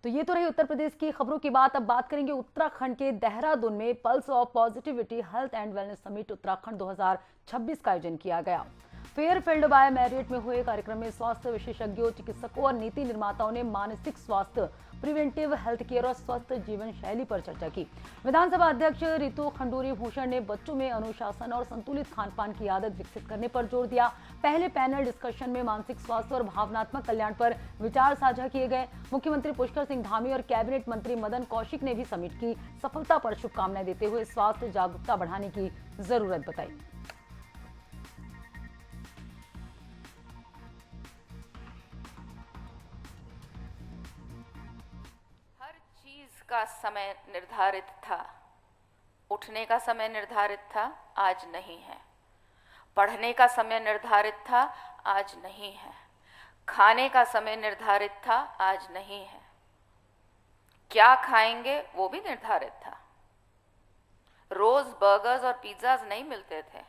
तो ये तो रही उत्तर प्रदेश की खबरों की बात। अब बात करेंगे उत्तराखंड के देहरादून में pulse of positivity health and wellness summit Uttarakhand 2026 का आयोजन किया गया। फेयरफील्ड बाय मैरियट में हुए कार्यक्रम में स्वास्थ्य विशेषज्ञों, चिकित्सकों और नीति निर्माताओं ने मानसिक स्वास्थ्य, प्रिवेंटिव हेल्थ केयर और स्वस्थ जीवन शैली पर चर्चा की। विधानसभा अध्यक्ष रितु खंडूरी भूषण ने बच्चों में अनुशासन और संतुलित खान पान की आदत विकसित करने पर जोर दिया। पहले पैनल डिस्कशन में मानसिक स्वास्थ्य और भावनात्मक कल्याण पर विचार साझा किए गए। मुख्यमंत्री पुष्कर सिंह धामी और कैबिनेट मंत्री मदन कौशिक ने भी समिट की सफलता पर शुभकामनाएं देते हुए स्वास्थ्य जागरूकता बढ़ाने की जरूरत बताई। का समय निर्धारित था, उठने का समय निर्धारित था, आज नहीं है। पढ़ने का समय निर्धारित था, आज नहीं है। खाने का समय निर्धारित था, आज नहीं है। क्या खाएंगे वो भी निर्धारित था। रोज बर्गर्स और पिज्जाज नहीं मिलते थे,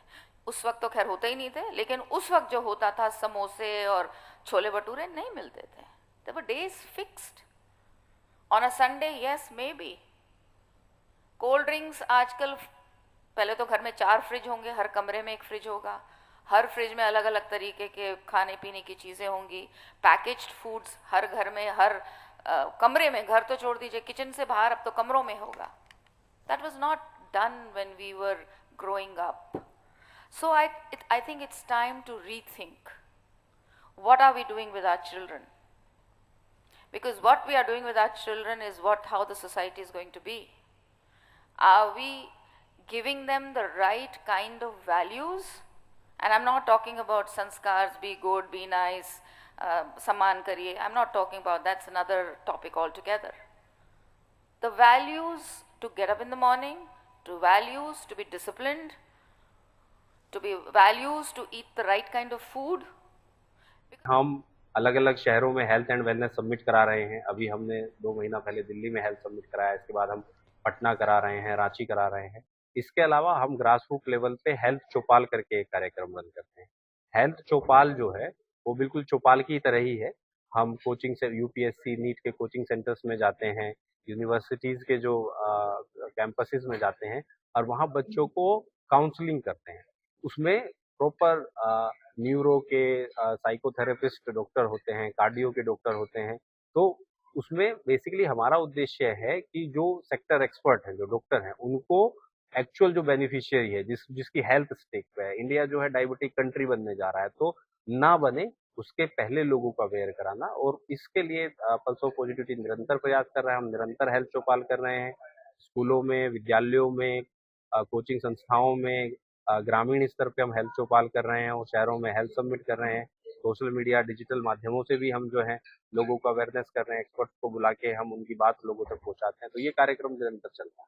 उस वक्त तो खैर होते ही नहीं थे, लेकिन उस वक्त जो होता था समोसे और छोले भटूरे नहीं मिलते थे। There were days fixed. On a Sunday, yes, maybe. Cold drinks आजकल, पहले तो घर में 4 फ्रिज होंगे, हर कमरे में एक फ्रिज होगा, हर फ्रिज में अलग अलग तरीके के खाने पीने की चीज़ें होंगी। पैकेज्ड फूड्स हर घर में, हर कमरे में, घर तो छोड़ दीजिए, किचन से बाहर अब तो कमरों में होगा। That was not done when we were growing up. So I think it's time to rethink. What are we doing with our children? Because what we are doing with our children is how the society is going to be. Are we giving them the right kind of values? And I'm not talking about sanskars, be good, be nice, saman kariye. I'm not talking about, that's another topic altogether. The values to get up in the morning, to values to be disciplined, to be values to eat the right kind of food. हम अलग अलग शहरों में health and wellness summit करा रहे हैं। अभी हमने 2 महीना पहले दिल्ली में हेल्थ समिट कराया, इसके बाद हम पटना करा रहे हैं, रांची करा रहे हैं। इसके अलावा हम ग्रास रूट लेवल पे हेल्थ चौपाल करके एक कार्यक्रम रन करते हैं। हेल्थ चौपाल जो है वो बिल्कुल चौपाल की तरह ही है। हम कोचिंग से यूपीएससी नीट के कोचिंग सेंटर्स में जाते हैं, यूनिवर्सिटीज के जो कैंपसेस में जाते हैं और वहाँ बच्चों को काउंसलिंग करते हैं। उसमें प्रॉपर न्यूरो के साइकोथेरेपिस्ट डॉक्टर होते हैं, कार्डियो के डॉक्टर होते हैं। तो उसमें बेसिकली हमारा उद्देश्य है कि जो सेक्टर एक्सपर्ट हैं, जो डॉक्टर हैं, उनको एक्चुअल जो बेनिफिशियरी है, जिसकी हेल्थ स्टेक पे है, इंडिया जो है डायबिटिक कंट्री बनने जा रहा है, तो ना बने उसके पहले लोगों को अवेयर कराना। और इसके लिए पल्स ऑफ पॉजिटिविटी निरंतर प्रयास कर रहा है। हम निरंतर हेल्थ चौपाल कर रहे हैं, स्कूलों में, विद्यालयों में, कोचिंग संस्थाओं में, ग्रामीण स्तर पे हम हेल्थ चौपाल कर रहे हैं और शहरों में हेल्थ समिट कर रहे हैं। सोशल मीडिया, डिजिटल माध्यमों से भी हम जो है लोगों को अवेयरनेस कर रहे हैं, एक्सपर्ट्स को बुला के हम उनकी बात लोगों तक पहुंचाते हैं। तो ये कार्यक्रम निरंतर चलता है।